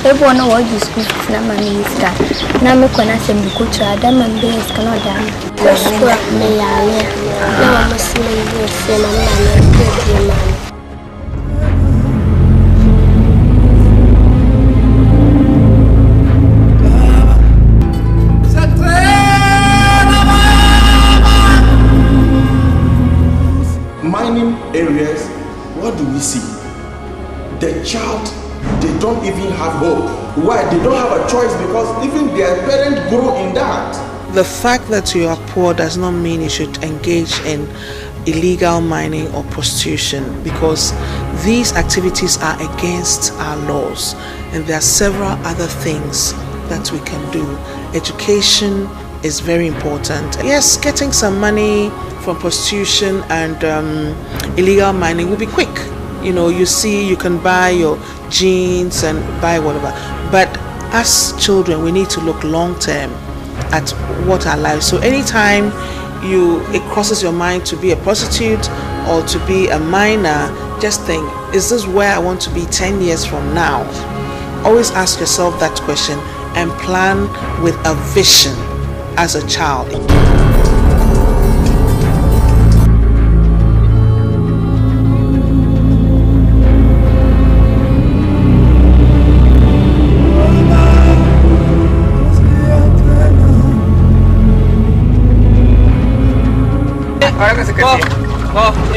Everyone know what you school na minister. Na me kona se me ko tra da man be kana da. Me ya me. Na mo se me be se na na na. Mining areas, what do we see? The child, they don't even have hope. Why? They don't have a choice because even their parents grow in that. The fact that you are poor does not mean you should engage in illegal mining or prostitution, because these activities are against our laws, and there are several other things that we can do. Education is very important. Yes, getting some money from prostitution and illegal mining will be quick. You know, you see, you can buy your jeans and buy whatever. But as children, we need to look long term at what our lives. So anytime it crosses your mind to be a prostitute or to be a miner, just think, is this where I want to be 10 years from now? Always ask yourself that question and plan with a vision as a child.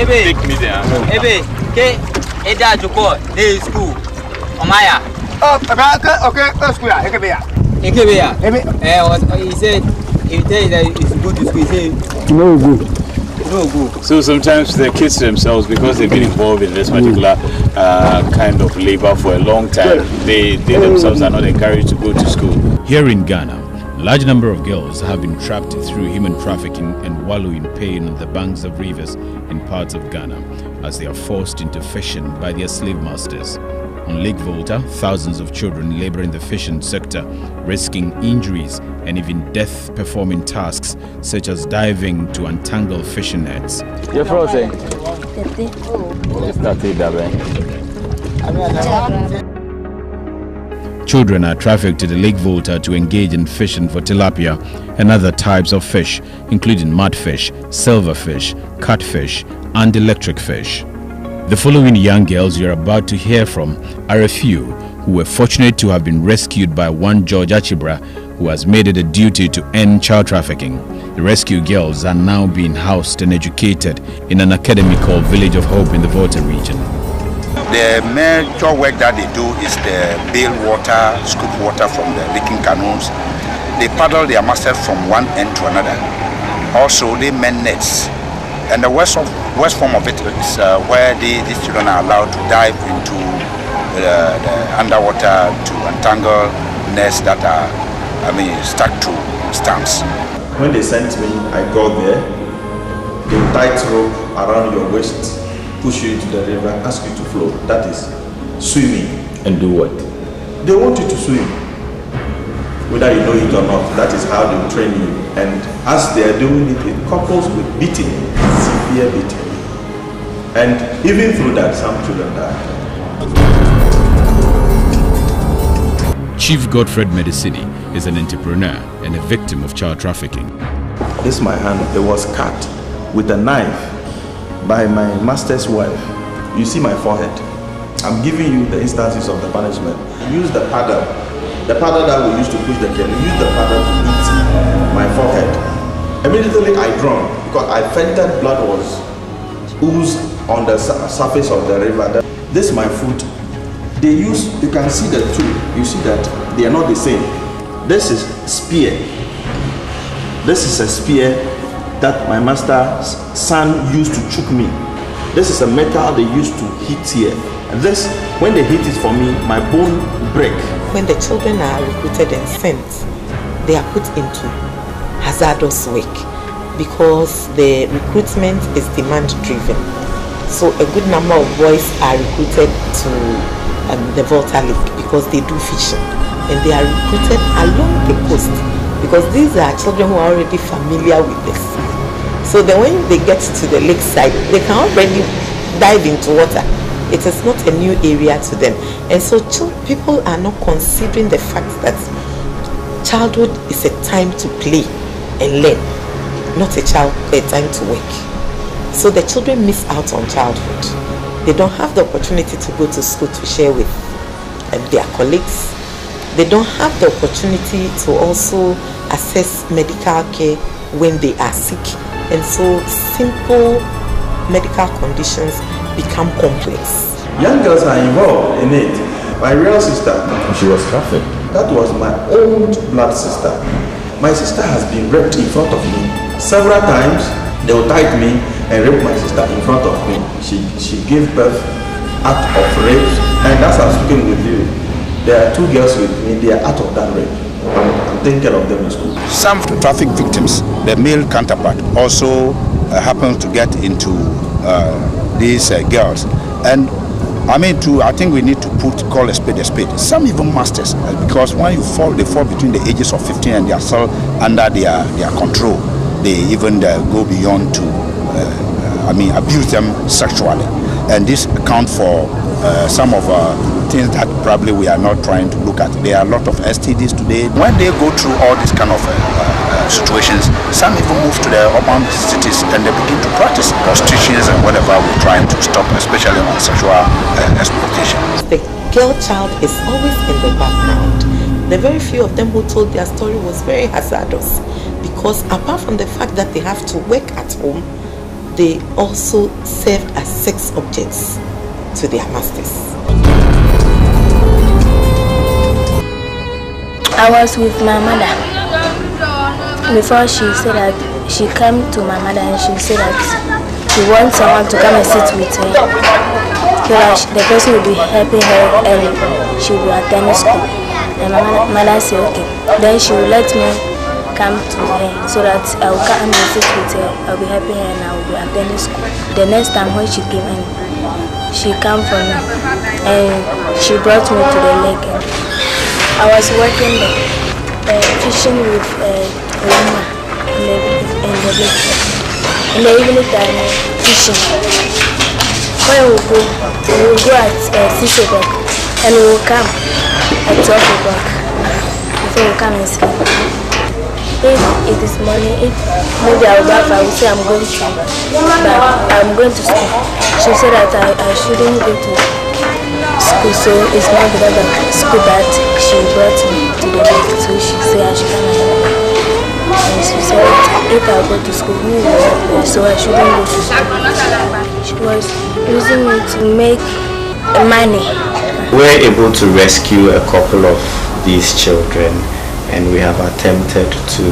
Take me there. Okay, Eda Joko, day school. Omaya. Okay, school. He said, if you tell you that you should go to school, he said, no go. So sometimes the kids themselves, because they've been involved in this particular kind of labor for a long time, they themselves are not encouraged to go to school. Here in Ghana, a large number of girls have been trapped through human trafficking and wallow in pain on the banks of rivers in parts of Ghana as they are forced into fishing by their slave masters. On Lake Volta, thousands of children labor in the fishing sector, risking injuries and even death performing tasks such as diving to untangle fishing nets. You're frozen. Children are trafficked to the Lake Volta to engage in fishing for tilapia and other types of fish, including mudfish, silverfish, catfish, and electric fish. The following young girls you're about to hear from are a few who were fortunate to have been rescued by one George Achibra, who has made it a duty to end child trafficking. The rescue girls are now being housed and educated in an academy called Village of Hope in the Volta region. The major work that they do is the bail water, scoop water from the leaking canoes. They paddle their masters from one end to another. Also, they mend nets. And the worst form of it is where these children are allowed to dive into the underwater to untangle nets that are, stuck to stumps. When they sent me, I got there. They tight rope around your waist, push you into the river, ask you to float. That is swimming. And do what? They want you to swim. Whether you know it or not, that is how they train you. And as they are doing it, it couples with beating, severe beating. And even through that, some children die. Chief Godfred Medicini is an entrepreneur and a victim of child trafficking. This is my hand. It was cut with a knife by my master's wife. You see my forehead. I'm giving you the instances of the punishment. Use the paddle. The paddle that we used to push the canoe, use the paddle to eat my forehead. Immediately I drowned because I felt that blood was oozed on the surface of the river. This is my foot. They use, you can see the two, you see that they are not the same. This is spear. This is a spear that my master's son used to choke me. This is a metal they used to hit here. And this, when they hit it for me, my bone break. When the children are recruited and sent, they are put into hazardous work because the recruitment is demand driven. So a good number of boys are recruited to the Volta Lake because they do fishing, and they are recruited along the coast because these are children who are already familiar with this. So then when they get to the lakeside, they can already dive into water It is not a new area to them. And so people are not considering the fact that childhood is a time to play and learn, not a time to work. So the children miss out on childhood. They don't have the opportunity to go to school to share with their colleagues. They don't have the opportunity to also access medical care when they are sick. And so simple medical conditions become complex. Young girls are involved in it. My real sister, she was Catholic. That was my own blood sister. My sister has been raped in front of me several times. They will tie me and rape my sister in front of me. She gave birth out of rape, and that's how I'm speaking with you. There are 2 girls with me. They are out of that rape. I'm taking care of them in school. Some traffic victims, the male counterpart, also happen to get into these girls. And I think we need to call a spade a spade. Some even masters, because when you fall, they fall between the ages of 15 and they are still under their control. They even go beyond to, abuse them sexually. And this accounts for some of things that probably we are not trying to look at. There are a lot of STDs today. When they go through all these kind of situations, some even move to the urban cities and they begin to practice prostitutions and whatever we're trying to stop, especially on sexual exploitation. The girl child is always in the background. The very few of them who told their story was very hazardous, because apart from the fact that they have to work at home, they also served as sex objects to their masters. I was with my mother before she said that she came to my mother and she said that she wants someone to come and sit with her. So that the person will be helping her and she will attend school. And my mother said okay. Then she will let me come to her so that I will come and sit with her. I will be helping her and I will be attending school. The next time when she came in, she came for me and she brought me to the lake. I was working there, fishing with Roma in the lake. In the evening time, fishing. When we will go at 6 o'clock and we will come at 12 o'clock before we come and sleep. If it is morning, if maybe I will bath, I will say I'm going to school. She said that I shouldn't go to school, so it's not because of school that she brought me to the lake. So she said I should come and help her. And she said that if I go to school, who will help her? So I shouldn't go to school. She was using me to make money. We were able to rescue a couple of these children, and we have attempted to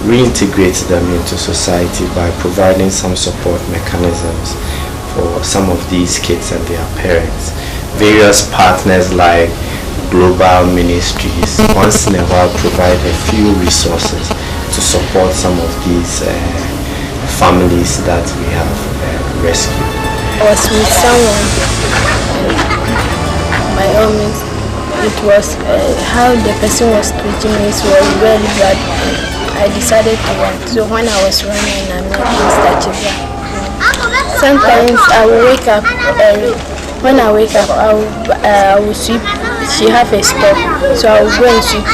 reintegrate them into society by providing some support mechanisms for some of these kids and their parents. Various partners like global ministries once in a while provide a few resources to support some of these families that we have rescued. I was with someone, by all means. It was how the person was treating me was very bad. I decided to run. So when I was running, I met Mr. Chibra. Sometimes I will wake up. When I wake up, I will sweep. She have a store, so I will go and sweep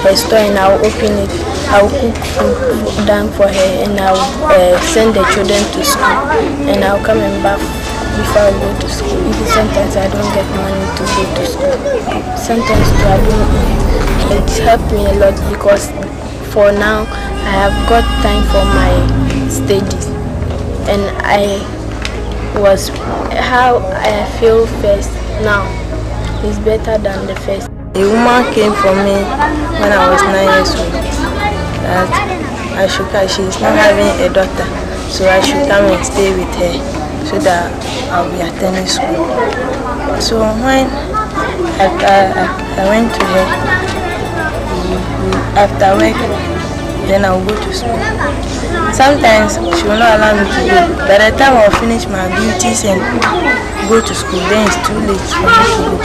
her store and I will open it. I will cook food down for her and I will send the children to school and I will come and bath before I go to school. Even sometimes I don't get money to go to school. Sometimes I don't. It helped me a lot because for now I have got time for my studies, and how I feel first now is better than the first. A woman came for me when I was 9 years old. That I should come. She is not having a daughter, so I should come and stay with her, so that I'll be attending school. So when I went to her, after work, then I'll go to school. Sometimes she will not allow me to go. By the time I'll finish my duties and go to school, then it's too late for me to go.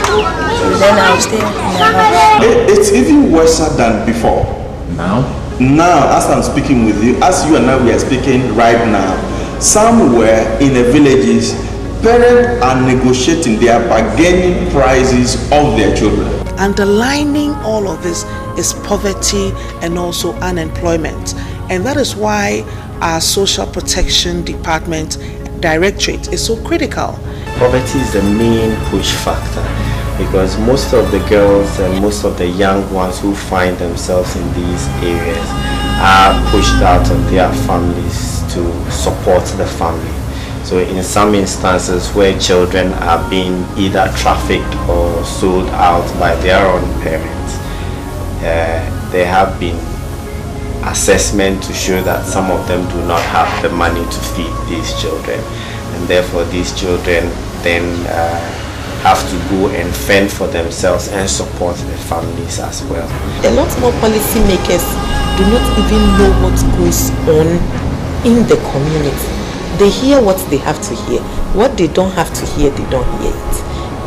So then I'll stay in the house. It's even worse than before. Now, as I'm speaking with you, as you and I we are speaking right now, somewhere in the villages, Parents are negotiating, they are bargaining prices of their children. Underlining all of this is poverty and also unemployment. And that is why our Social Protection Department Directorate is so critical. Poverty is the main push factor because most of the girls and most of the young ones who find themselves in these areas are pushed out of their families to support the family. So in some instances where children are being either trafficked or sold out by their own parents, there have been assessment to show that some of them do not have the money to feed these children, and therefore these children then have to go and fend for themselves and support their families as well. A lot more policymakers do not even know what goes on in the community. They hear what they have to hear. What they don't have to hear, they don't hear it.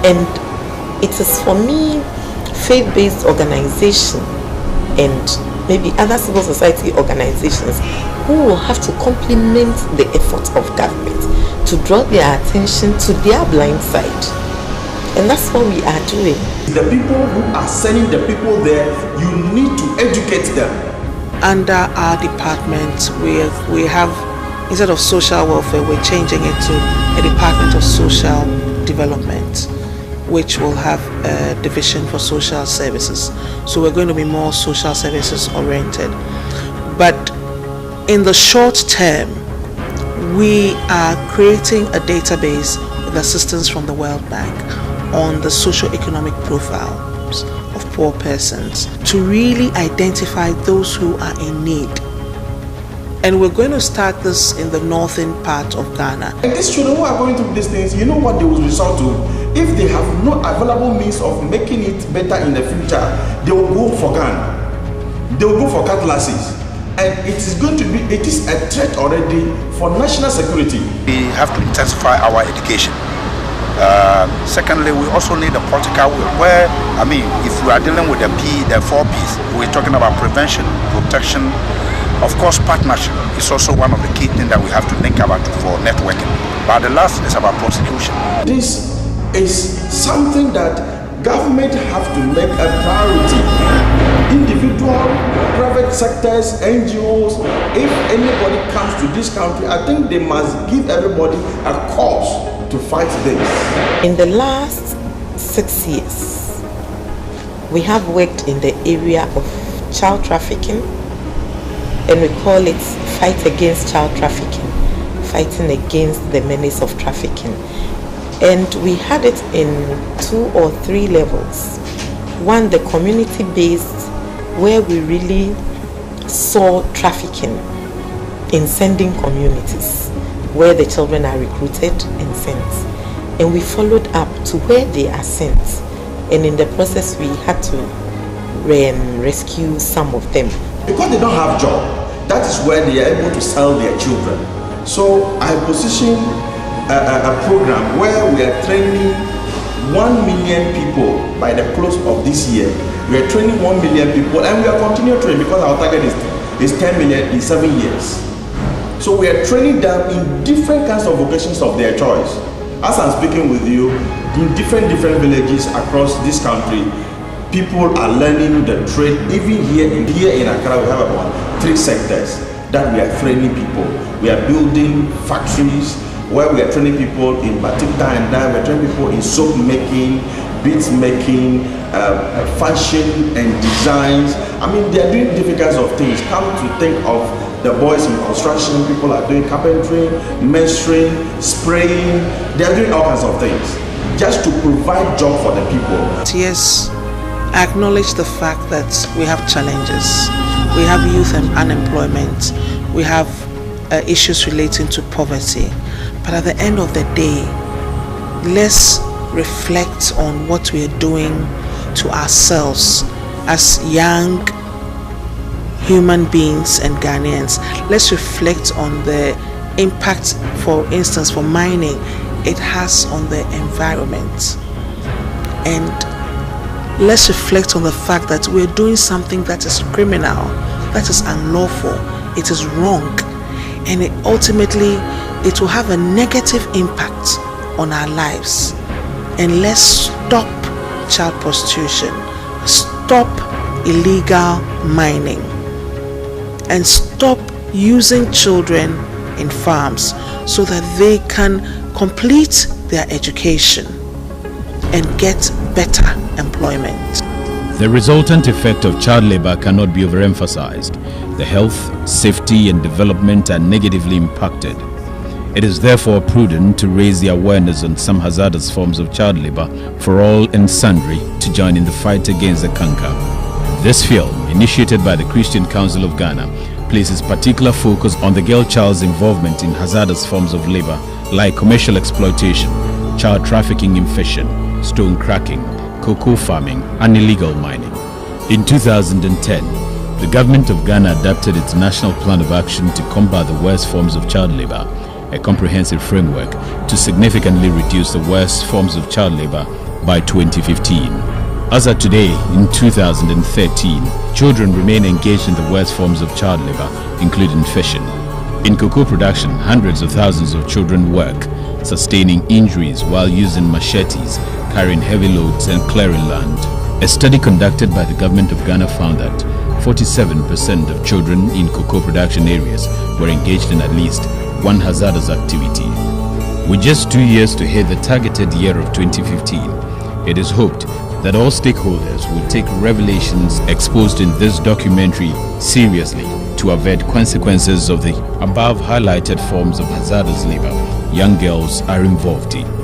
And it is for me, faith-based organization and maybe other civil society organizations who will have to complement the efforts of government to draw their attention to their blind side. And that's what we are doing. The people who are sending the people there, you need to educate them. Under our department, we have, instead of social welfare, we're changing it to a Department of Social Development, which will have a division for social services. So we're going to be more social services oriented. But in the short term, we are creating a database with assistance from the World Bank on the socio-economic profiles of poor persons to really identify those who are in need. And we're going to start this in the northern part of Ghana. And these children who are going through these things, you know what they will resort to? If they have no available means of making it better in the future, they will go for gun. They will go for cutlasses. And it is a threat already for national security. We have to intensify our education. Secondly, we also need a political will where, if we are dealing with the 4 Ps, we're talking about prevention, protection. Of course, partnership is also one of the key things that we have to think about for networking. But the last is about prosecution. This is something that government have to make a priority. Individual, private sectors, NGOs, if anybody comes to this country, I think they must give everybody a cause to fight this. In the last 6 years, we have worked in the area of child trafficking, and we call it Fight Against Child Trafficking, fighting against the menace of trafficking. And we had it in 2 or 3 levels. One, the community-based, where we really saw trafficking in sending communities, where the children are recruited and sent. And we followed up to where they are sent. And in the process, we had to rescue some of them. Because they don't have job, that is where they are able to sell their children. So I positioned a program where we are training 1 million people by the close of this year. We are training 1 million people, and we are continuing training because our target is 10 million in 7 years. So we are training them in different kinds of vocations of their choice. As I'm speaking with you, in different villages across this country, people are learning the trade. Even here in Accra, we have about 3 sectors that we are training people. We are building factories where we are training people in batik dye and dye. We are training people in soap making, beads making, fashion and designs. They are doing different kinds of things. Come to think of the boys in construction, people are doing carpentry, mentoring, spraying. They are doing all kinds of things just to provide job for the people. Yes, I acknowledge the fact that we have challenges. We have youth and unemployment. We have issues relating to poverty. But at the end of the day, let's reflect on what we are doing to ourselves as young human beings and Ghanaians. Let's reflect on the impact, for instance, for mining, it has on the environment. And let's reflect on the fact that we're doing something that is criminal, that is unlawful, it is wrong, and ultimately it will have a negative impact on our lives. And let's stop child prostitution, stop illegal mining, and stop using children in farms so that they can complete their education and get better employment. The resultant effect of child labor cannot be overemphasized. The health, safety, and development are negatively impacted. It is therefore prudent to raise the awareness on some hazardous forms of child labor for all and sundry to join in the fight against the canker. This film, initiated by the Christian Council of Ghana, places particular focus on the girl child's involvement in hazardous forms of labor like commercial exploitation, child trafficking in fishing, stone cracking, cocoa farming, and illegal mining. In 2010, the government of Ghana adopted its National Plan of Action to combat the worst forms of child labor, a comprehensive framework to significantly reduce the worst forms of child labor by 2015. As of today, in 2013, children remain engaged in the worst forms of child labor, including fishing. In cocoa production, hundreds of thousands of children work, sustaining injuries while using machetes, carrying heavy loads and clearing land. A study conducted by the government of Ghana found that 47% of children in cocoa production areas were engaged in at least one hazardous activity. With just 2 years to hit the targeted year of 2015, it is hoped that all stakeholders will take revelations exposed in this documentary seriously to avert consequences of the above highlighted forms of hazardous labor young girls are involved in.